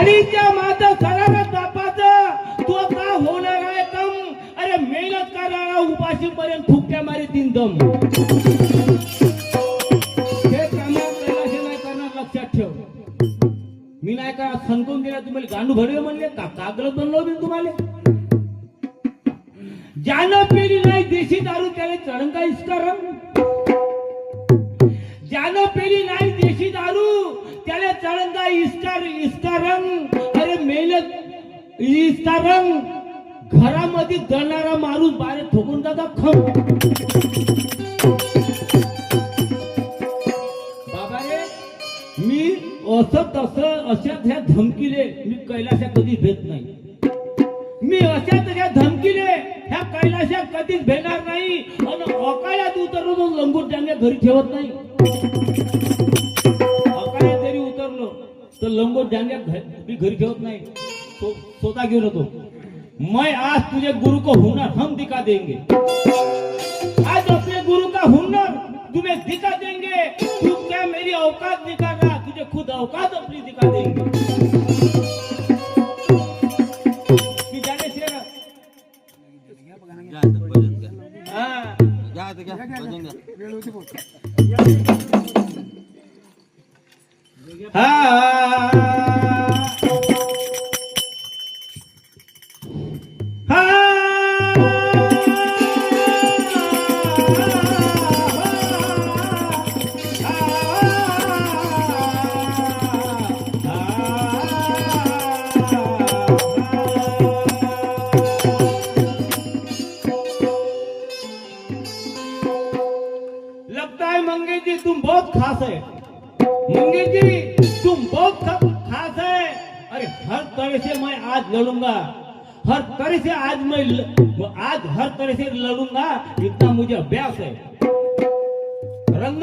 झाडीच्या माता सरागत बापाचं तो का होणार आहे कम. अरे मेहनत करायला उपाशी पर्यंत फुकट्या मारे तीन दम. हे कामा कैलाशी नाही करणार लक्षात ठेव. मी नाही का संतून दिला तुम्हाला गांडू भरवे म्हणले का कागद बनलो मी तुम्हाला. ज्यानं पेली नाही देशी दारू त्याला चढंका इस्कारम. ज्यानं पेली नाही देशी दारू त्याला चढंका इस्कारंग. अरे मेहनत इस्कारंग घरामध्ये जळणारा माणूस बाहेर ठोकून जाता खम. बाबा रे मी असं तसं अशा ह्या धमकीले मी कैलाशा कधी भेट नाही. मी अशा तशा धमकीले ह्या कैलाशा कधीच भेटणार नाही. आणि अकाळ्यात उतरलो लंगोट डांगे घरी ठेवत नाही. अकाळ्यात जरी उतरलो तर लंगोट डांगे मी घरी ठेवत नाही. स्वतः घेऊन होतो. मैं आज तुझे गुरु को हुनर हम दिखा देंगे. आज अपने गुरु का हुनर तुम्हें दिखा देंगे. तू क्या मेरी औकात दिखाना तुझे खुद औकात अपनी दिखा देंगे. लगता है मंगेश जी तुम बहुत खास है. मंगेश जी तुम बहुत खास है. अरे हर तरह से मैं आज लड़ूंगा. हर तरह से आज हर तरह से लड़ूंगा. इतना मुझे अभ्यास है. रंग